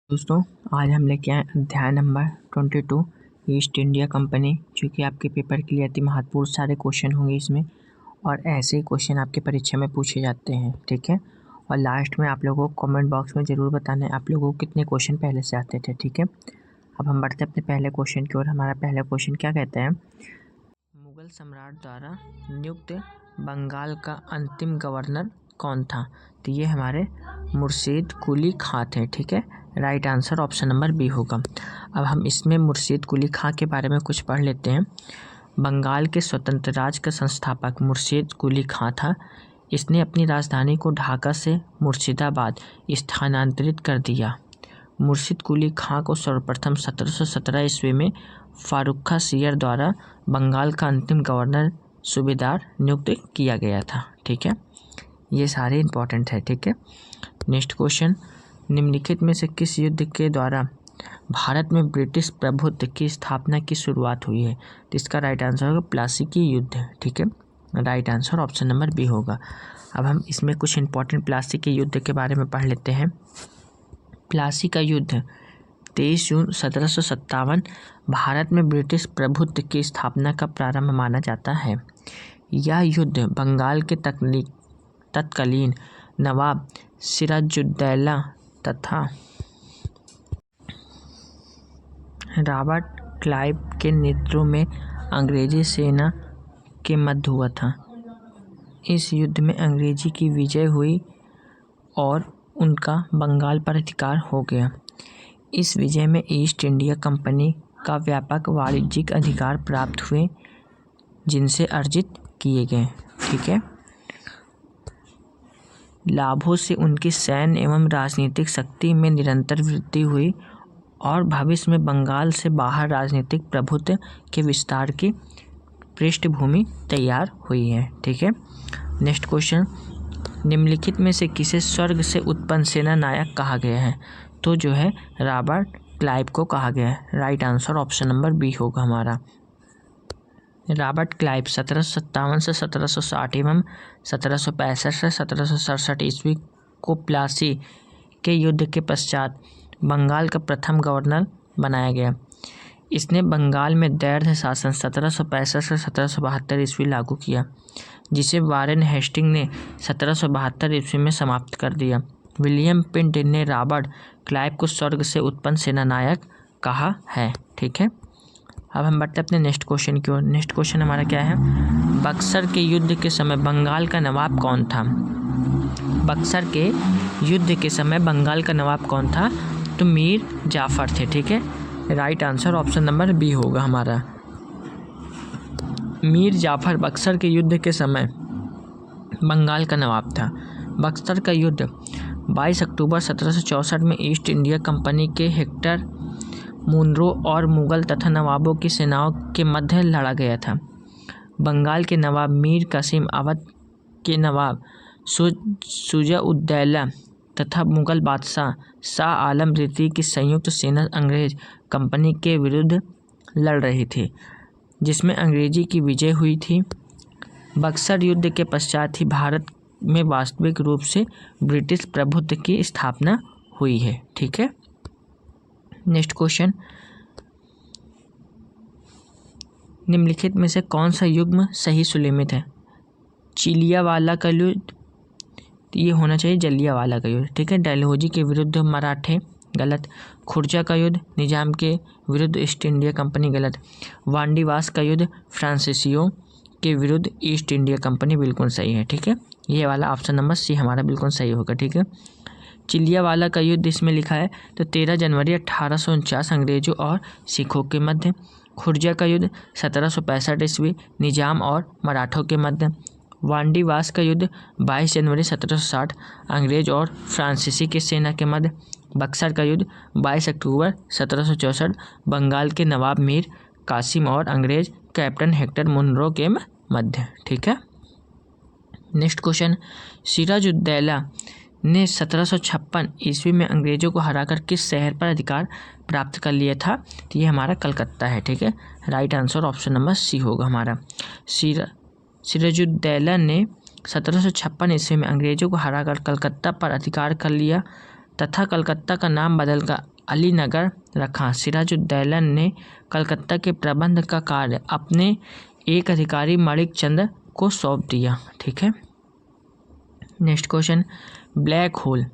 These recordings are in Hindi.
दोस्तों, आज हम लेके आए अध्याय नंबर 22 ईस्ट इंडिया कंपनी, जो कि आपके पेपर के लिए अति महत्वपूर्ण सारे क्वेश्चन होंगे इसमें। और ऐसे ही क्वेश्चन आपके परीक्षा में पूछे जाते हैं, ठीक है। और लास्ट में आप लोगों को कमेंट बॉक्स में ज़रूर बताना है आप लोगों को कितने क्वेश्चन पहले से आते थे, ठीक है। अब हम बढ़ते अपने पहले क्वेश्चन की ओर। हमारा पहला क्वेश्चन क्या कहता है? मुगल सम्राट द्वारा नियुक्त बंगाल का अंतिम गवर्नर कौन था? तो ये हमारे मुर्शीद कुली खां थे, ठीक है। Right answer option number B होगा। अब हम इसमें मुर्शीद कुली खां के बारे में कुछ पढ़ लेते हैं। बंगाल के स्वतंत्र राज्य का संस्थापक मुर्शीद कुली खां था। इसने अपनी राजधानी को ढाका से मुर्शिदाबाद स्थानांतरित कर दिया। मुर्शीद कुली खां को सर्वप्रथम 1717 ईस्वी में फारुख सियर द्वारा बंगाल का अंतिम गवर्नर सूबेदार नियुक्त किया गया था, ठीक है। ये सारे इंपॉर्टेंट है, ठीक है। नेक्स्ट क्वेश्चन, निम्नलिखित में से किस युद्ध के द्वारा भारत में ब्रिटिश प्रभुत्व की स्थापना की शुरुआत हुई है? तो इसका राइट आंसर होगा प्लासी की युद्ध, ठीक है। Right answer option number B होगा। अब हम इसमें कुछ इंपॉर्टेंट प्लासी के युद्ध के बारे में पढ़ लेते हैं। प्लासी का युद्ध 23 जून 1757 भारत में ब्रिटिश प्रभुत्व की स्थापना का प्रारंभ माना जाता है। यह युद्ध बंगाल के तत्कालीन नवाब सिराजुद्दौला तथा रॉबर्ट क्लाइव के नेतृत्व में अंग्रेजी सेना के मध्य हुआ था। इस युद्ध में अंग्रेजी की विजय हुई और उनका बंगाल पर अधिकार हो गया। इस विजय में ईस्ट इंडिया कंपनी का व्यापक वाणिज्यिक अधिकार प्राप्त हुए, जिनसे अर्जित किए गए, ठीक है। लाभों से उनकी सैन्य एवं राजनीतिक शक्ति में निरंतर वृद्धि हुई और भविष्य में बंगाल से बाहर राजनीतिक प्रभुत्व के विस्तार की पृष्ठभूमि तैयार हुई है, ठीक है। नेक्स्ट क्वेश्चन, निम्नलिखित में से किसे स्वर्ग से उत्पन्न सेना नायक कहा गया है? तो जो है रॉबर्ट क्लाइव को कहा गया है। Right answer option number B होगा हमारा। रॉबर्ट क्लाइव 1757 से 1760 एवं 1765 से 1767 ईस्वी को प्लासी के युद्ध के पश्चात बंगाल का प्रथम गवर्नर बनाया गया। इसने बंगाल में दैर्घ्य शासन 1765 से 1772 ईस्वी लागू किया, जिसे वारेन हेस्टिंग ने 1772 ईस्वी में समाप्त कर दिया। विलियम पिंट ने रॉबर्ट क्लाइव को स्वर्ग से उत्पन्न सेनानायक कहा है, ठीक है। अब हम बढ़ते अपने नेक्स्ट क्वेश्चन की ओर। नेक्स्ट क्वेश्चन हमारा क्या है? बक्सर के युद्ध के समय बंगाल का नवाब कौन था? बक्सर के युद्ध के समय बंगाल का नवाब कौन था? तो मीर जाफर थे, ठीक है। Right answer option number B होगा हमारा। मीर जाफर बक्सर के युद्ध के समय बंगाल का नवाब था। बक्सर का युद्ध 22 अक्टूबर 1764 में ईस्ट इंडिया कंपनी के हेक्टर मुनरो और मुगल तथा नवाबों की सेनाओं के मध्य लड़ा गया था। बंगाल के नवाब मीर कासिम, अवध के नवाब शुजा-उद-दौला तथा मुगल बादशाह शाह आलम द्वितीय की संयुक्त सेना अंग्रेज कंपनी के विरुद्ध लड़ रही थी, जिसमें अंग्रेजी की विजय हुई थी। बक्सर युद्ध के पश्चात ही भारत में वास्तविक रूप से ब्रिटिश प्रभुत्व की स्थापना हुई है, ठीक है। नेक्स्ट क्वेश्चन, निम्नलिखित में से कौन सा युग्म सही सुलेमित है? चिलियावाला का युद्ध, ये होना चाहिए जलियावाला का युद्ध, ठीक है। डलहौजी के विरुद्ध मराठे, गलत। खुर्जा का युद्ध निजाम के विरुद्ध ईस्ट इंडिया कंपनी, गलत। वांडीवास का युद्ध फ्रांसीसियों के विरुद्ध ईस्ट इंडिया कंपनी, बिल्कुल सही है, ठीक है। ये वाला ऑप्शन नंबर सी हमारा बिल्कुल सही होगा, ठीक है। चिलियावाला का युद्ध इसमें लिखा है तो 13 जनवरी 1849 अंग्रेजों और सिखों के मध्य। खुर्जा का युद्ध 1765 ईस्वी निजाम और मराठों के मध्य। वांडीवास का युद्ध 22 जनवरी 1760 अंग्रेज और फ्रांसीसी की सेना के मध्य। बक्सर का युद्ध 22 अक्टूबर 1764 बंगाल के नवाब मीर कासिम और अंग्रेज कैप्टन हेक्टर मुनरो के मध्य, ठीक है। नेक्स्ट क्वेश्चन, सिराजुद्दौला ने 1756 ईस्वी में अंग्रेजों को हराकर किस शहर पर अधिकार प्राप्त कर लिया था? तो ये हमारा कलकत्ता है, ठीक है। Right answer option number C होगा हमारा। सिराजुद्दौला ने 1756 ईस्वी में अंग्रेजों को हराकर कलकत्ता पर अधिकार कर लिया तथा कलकत्ता का नाम बदलकर अलीनगर रखा। सिराजुद्दौला ने कलकत्ता के प्रबंध का कार्य अपने एक अधिकारी माणिक चंद को सौंप दिया। ठीक है। Next question, black hole.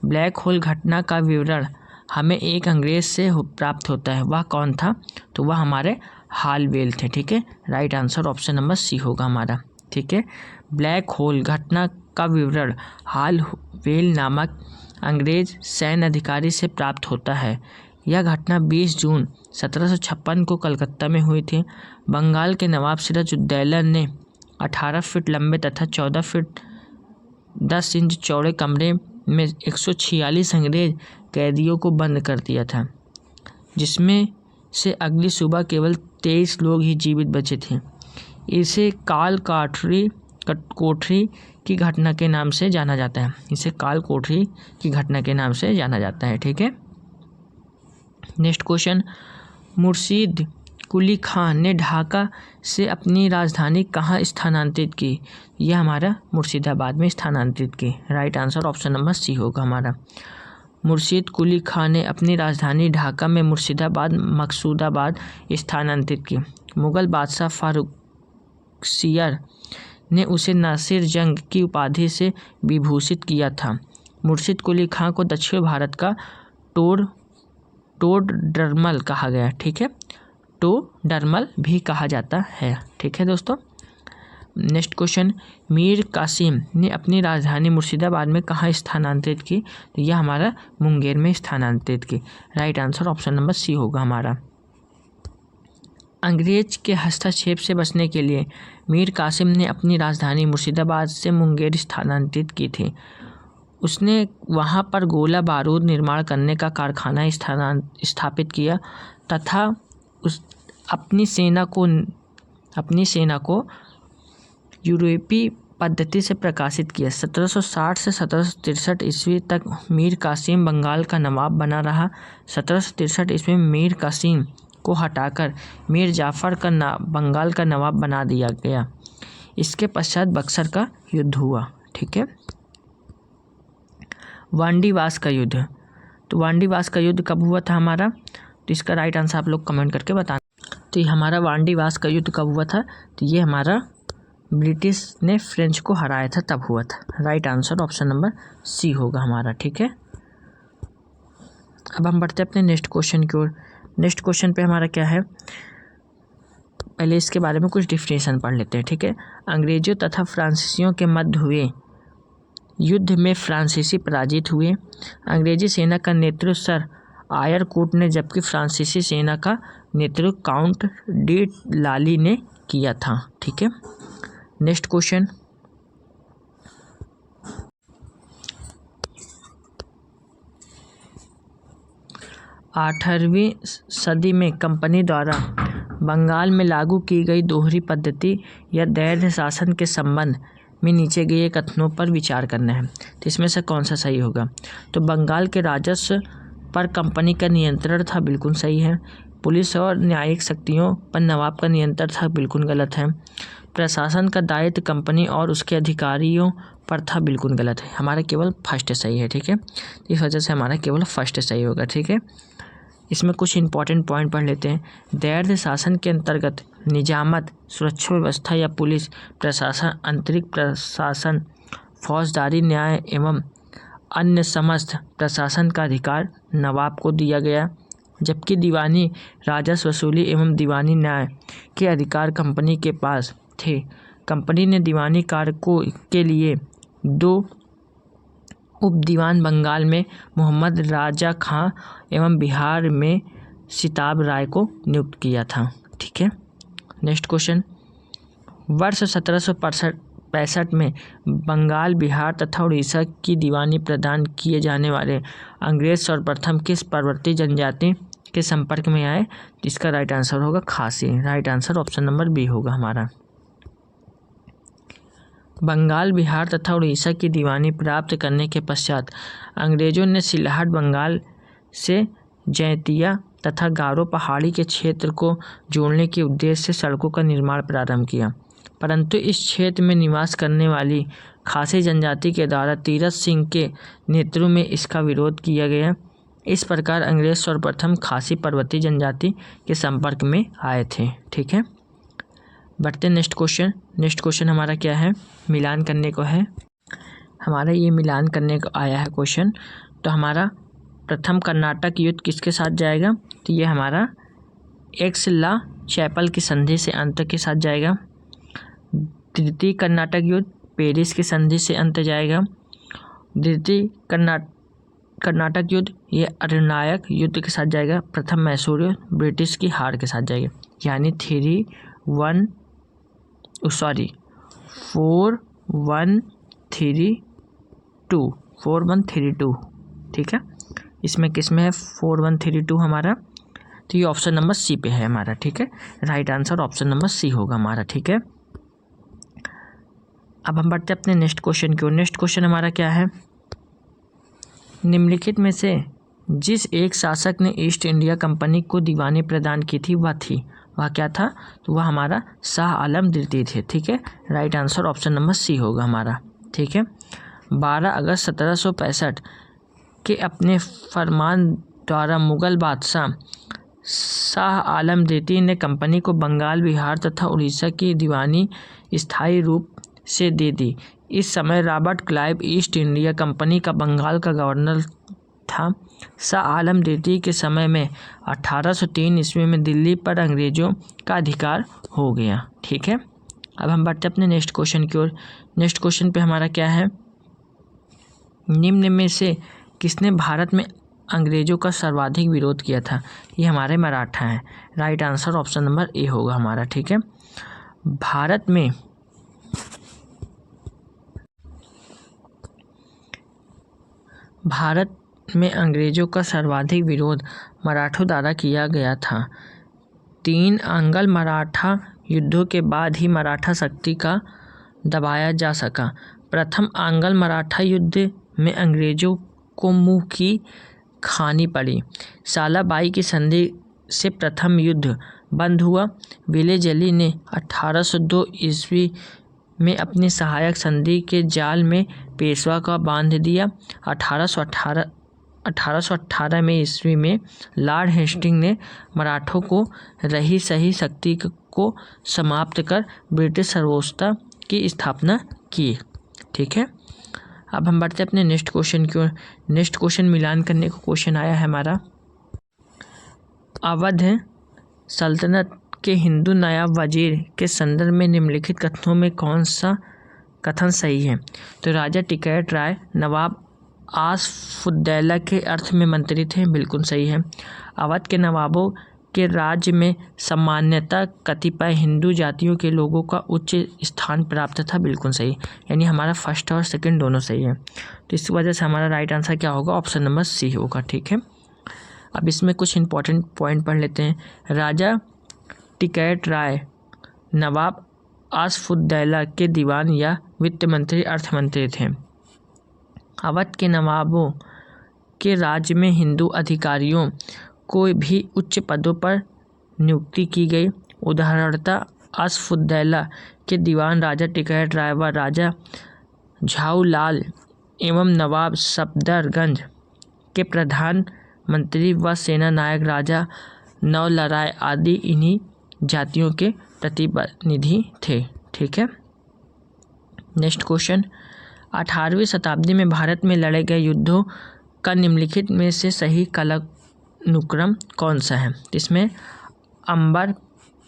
Black hole घटना का विवरण हमें एक अंग्रेज से प्राप्त होता है। वह कौन था? तो वह हमारे हालवेल थे। ठीक है। Right answer option number C होगा हमारा। ठीक है। ब्लैक होल घटना का विवरण हालवेल नामक अंग्रेज सैन्य अधिकारी से प्राप्त होता है। यह घटना 20 जून 1756 को कलकत्ता में हुई थी। बंगाल के नवाब सिराजुद्दौला ने 18 फीट लंबे तथा 14 फीट 10 इंच चौड़े कमरे में 146 अंग्रेज कैदियों को बंद कर दिया था, जिसमें से अगली सुबह केवल 23 लोग ही जीवित बचे थे। इसे काल कोठरी की घटना के नाम से जाना जाता है। इसे काल कोठरी की घटना के नाम से जाना जाता है। ठीक है। नेक्स्ट क्वेश्चन, मुर्शीद कुली खान ने ढाका से अपनी राजधानी कहाँ स्थानांतरित की? यह हमारा मुर्शिदाबाद में स्थानांतरित की। Right answer option number C होगा हमारा। मुर्शीद कुली खान ने अपनी राजधानी ढाका में मुर्शिदाबाद मकसूदाबाद स्थानांतरित की। मुगल बादशाह फारुखसियर ने उसे नासिर जंग की उपाधि से विभूषित किया था। मुर्शीद कुली खान को दक्षिण भारत का टोडरमल कहा गया। ठीक है। टोडरमल भी कहा जाता है। ठीक है दोस्तों। नेक्स्ट क्वेश्चन, मीर कासिम ने अपनी राजधानी मुर्शिदाबाद में कहाँ स्थानांतरित की? तो यह हमारा मुंगेर में स्थानांतरित की। Right answer option number C होगा हमारा। अंग्रेज के हस्तक्षेप से बचने के लिए मीर कासिम ने अपनी राजधानी मुर्शिदाबाद से मुंगेर स्थानांतरित की थी। उसने वहां पर गोला बारूद निर्माण करने का कारखाना स्थापित किया तथा अपनी सेना को यूरोपीय पद्धति से प्रकाशित किया। 1760 से 1763 ईस्वी तक मीर कासिम बंगाल का नवाब बना रहा। 1763 ईस्वी में मीर कासिम को हटाकर मीर जाफर का बंगाल का नवाब बना दिया गया। इसके पश्चात बक्सर का युद्ध हुआ। ठीक है। वांडीवास का युद्ध। तो वांडीवास का युद्ध कब हुआ था हमारा? तो इसका राइट आंसर आप लोग कमेंट करके बताना। तो ये हमारा वांडीवास का युद्ध कब हुआ था? तो ये हमारा ब्रिटिश ने फ्रेंच को हराया था तब हुआ था। Right answer option number C होगा हमारा। ठीक है। अब हम बढ़ते हैं अपने नेक्स्ट क्वेश्चन की ओर। नेक्स्ट क्वेश्चन पे हमारा क्या है, पहले इसके बारे में कुछ डिफिनेशन पढ़ लेते हैं। ठीक है। अंग्रेजों तथा फ्रांसीसियों के मध्य हुए युद्ध में फ्रांसीसी पराजित हुए। अंग्रेजी सेना का नेतृत्व सर आयरकोट ने, जबकि फ्रांसीसी सेना का नेतृत्व काउंट डी लाली ने किया था। ठीक है। नेक्स्ट क्वेश्चन, आठवीं सदी में कंपनी द्वारा बंगाल में लागू की गई दोहरी पद्धति या दैर्ध्य शासन के संबंध में नीचे गए कथनों पर विचार करना है। तो इसमें से कौन सा सही होगा? तो बंगाल के राजस्व पर कंपनी का नियंत्रण था, बिल्कुल सही है। पुलिस और न्यायिक शक्तियों पर नवाब का नियंत्रण था, बिल्कुल गलत है। प्रशासन का दायित्व कंपनी और उसके अधिकारियों पर था, बिल्कुल गलत है। हमारा केवल फर्स्ट सही है। ठीक है। इस वजह से हमारा केवल फर्स्ट सही होगा। ठीक है। इसमें कुछ इंपॉर्टेंट पॉइंट पढ़ लेते हैं। दैर्ध्य शासन के अंतर्गत निजामत, सुरक्षा व्यवस्था या पुलिस प्रशासन, आंतरिक प्रशासन, फौजदारी, न्याय एवं अन्य समस्त प्रशासन का अधिकार नवाब को दिया गया, जबकि दीवानी राजस्व वसूली एवं दीवानी न्याय के अधिकार कंपनी के पास थे। कंपनी ने दीवानी कार्य के लिए 2 उप दीवान बंगाल में मोहम्मद राजा खां एवं बिहार में सिताब राय को नियुक्त किया था। ठीक है। नेक्स्ट क्वेश्चन, वर्ष 1765 में बंगाल, बिहार तथा उड़ीसा की दीवानी प्रदान किए जाने वाले अंग्रेज सर्वप्रथम किस पर्वतीय जनजाति के संपर्क में आए? इसका राइट आंसर होगा Khasi. Right answer option number B होगा हमारा। बंगाल, बिहार तथा उड़ीसा की दीवानी प्राप्त करने के पश्चात अंग्रेजों ने सिलहट बंगाल से जैंतिया तथा गारो पहाड़ी के क्षेत्र को जोड़ने के उद्देश्य से सड़कों का निर्माण प्रारंभ किया, परंतु इस क्षेत्र में निवास करने वाली खासी जनजाति के द्वारा तीरथ सिंह के नेतृत्व में इसका विरोध किया गया। इस प्रकार अंग्रेज सर्वप्रथम खासी पर्वतीय जनजाति के संपर्क में आए थे। ठीक है, बढ़ते नेक्स्ट क्वेश्चन। नेक्स्ट क्वेश्चन हमारा क्या है, मिलान करने को है हमारा, ये मिलान करने को आया है क्वेश्चन। तो हमारा प्रथम कर्नाटक युद्ध किसके साथ जाएगा, तो ये हमारा एक्स-ला चैपल की संधि से अंत के साथ जाएगा। द्वितीय कर्नाटक युद्ध पेरिस की संधि से अंत जाएगा। द्वितीय कर्नाटक युद्ध ये अनिर्णायक युद्ध के साथ जाएगा। प्रथम मैसूर युद्ध ब्रिटिश की हार के साथ जाएगा, यानी 4132। ठीक है, इसमें किस में है 4132 हमारा, तो ये ऑप्शन नंबर सी पे है हमारा। ठीक है, right answer option number C होगा हमारा। ठीक है, अब हम बढ़ते अपने नेक्स्ट क्वेश्चन की ओर। नेक्स्ट क्वेश्चन हमारा क्या है, निम्नलिखित में से जिस एक शासक ने ईस्ट इंडिया कंपनी को दीवानी प्रदान की थी वह क्या था, तो वह हमारा शाह आलम द्वितीय थे। ठीक है, right answer option number C होगा हमारा। ठीक है, 12 अगस्त 1765 के अपने फरमान द्वारा मुगल बादशाह शाह आलम द्वितीय ने कंपनी को बंगाल, बिहार तथा उड़ीसा की दीवानी स्थायी रूप से दे दी। इस समय Robert Clive east India company का बंगाल का गवर्नर था। शाह आलम द्वितीय के समय में 1803 ईस्वी में दिल्ली पर अंग्रेजों का अधिकार हो गया। ठीक है, अब हम बढ़ते अपने नेक्स्ट क्वेश्चन की ओर। नेक्स्ट क्वेश्चन पे हमारा क्या है, निम्न में से किसने भारत में अंग्रेजों का सर्वाधिक विरोध किया था, ये हमारे मराठा हैं। Right answer option number A होगा हमारा। ठीक है, भारत में अंग्रेजों का सर्वाधिक विरोध मराठों द्वारा किया गया था। 3 आंग्ल मराठा युद्धों के बाद ही मराठा शक्ति का दबाया जा सका। प्रथम आंग्ल मराठा युद्ध में अंग्रेजों को मुंह की खानी पड़ी। सालाबाई की संधि से प्रथम युद्ध बंद हुआ। विले जली ने 1802 ईस्वी में अपनी सहायक संधि के जाल में पेशवा का बांध दिया। 1818 में ईस्वी में लॉर्ड हेस्टिंग ने मराठों को रही सही शक्ति को समाप्त कर ब्रिटिश सर्वोच्चता की स्थापना की। ठीक है, अब हम बढ़ते अपने नेक्स्ट क्वेश्चन की ओर। नेक्स्ट क्वेश्चन मिलान करने को क्वेश्चन आया है हमारा, अवध सल्तनत के हिंदू नायब वजीर के संदर्भ में निम्नलिखित कथनों में कौन सा कथन सही है, तो राजा टिकैत राय नवाब आसफुद्दौला के अर्थ में मंत्री थे, बिल्कुल सही है। अवध के नवाबों के राज्य में सामान्यतः कतिपय हिंदू जातियों के लोगों का उच्च स्थान प्राप्त था, बिल्कुल सही, यानी हमारा फर्स्ट और सेकंड दोनों सही है। तो इस वजह से हमारा राइट आंसर क्या होगा, ऑप्शन नंबर सी होगा। ठीक है, अब इसमें कुछ इंपॉर्टेंट पॉइंट पढ़ लेते हैं। राजा टिकैत राय नवाब आसफुद्दौला के दीवान या वित्त मंत्री अर्थमंत्री थे। अवध के नवाबों के राज्य में हिंदू अधिकारियों को भी उच्च पदों पर नियुक्ति की गई। उदाहरणतः आसफुद्दौला के दीवान राजा टिकैत राय व राजा झाऊलाल एवं नवाब सफदरगंज के प्रधान मंत्री व सेना नायक राजा नवलराय आदि इन्हीं जातियों के प्रतिनिधि थे। ठीक है, नेक्स्ट क्वेश्चन, 18वीं शताब्दी में भारत में लड़े गए युद्धों का निम्नलिखित में से सही कालानुक्रम कौन सा है। इसमें अंबर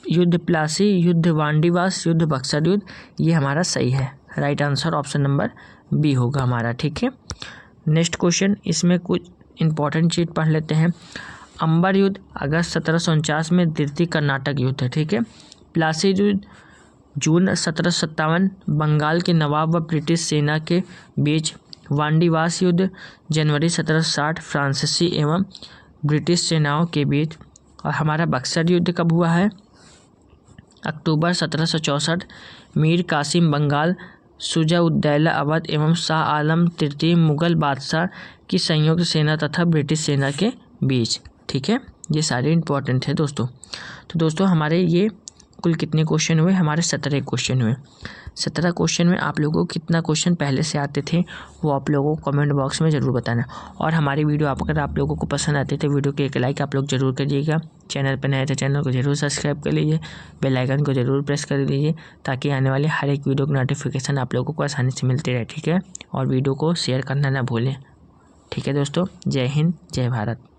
युद्ध, प्लासी युद्ध, वांडीवास युद्ध, बक्सर युद्ध, ये हमारा सही है। Right answer option number B होगा हमारा। ठीक है, नेक्स्ट क्वेश्चन, इसमें कुछ इंपॉर्टेंट चीज पढ़ लेते हैं। अंबर युद्ध अगस्त 1749 में द्वितीय कर्नाटक युद्ध है। ठीक है, प्लासी युद्ध जून 1757 बंगाल के नवाब व ब्रिटिश सेना के बीच। वांडीवास युद्ध जनवरी 1760 फ्रांसीसी एवं ब्रिटिश सेनाओं के बीच। और हमारा बक्सर युद्ध कब हुआ है, अक्टूबर 1764 मीर कासिम बंगाल, शुजा-उद-दौला अवध एवं शाह आलम तृतीय मुगल बादशाह की संयुक्त सेना तथा ब्रिटिश सेना के बीच। ठीक है, ये सारे इंपॉर्टेंट है दोस्तों। तो दोस्तों हमारे ये कुल कितने क्वेश्चन हुए? हमारे 17 क्वेश्चन हुए। 17 क्वेश्चन में आप लोगों को कितना क्वेश्चन पहले से आते थे वो आप लोगों को कमेंट बॉक्स में ज़रूर बताना। और हमारी वीडियो अगर आप लोगों को पसंद आती है तो वीडियो को एक लाइक आप लोग ज़रूर करिएगा। चैनल पर नए तो चैनल को ज़रूर सब्सक्राइब कर लीजिए, बेल आइकन को ज़रूर प्रेस कर लीजिए ताकि आने वाले हर एक वीडियो की नोटिफिकेशन आप लोगों को आसानी से मिलती रहे। ठीक है, और वीडियो को शेयर करना ना भूलें। ठीक है दोस्तों, जय हिंद, जय भारत।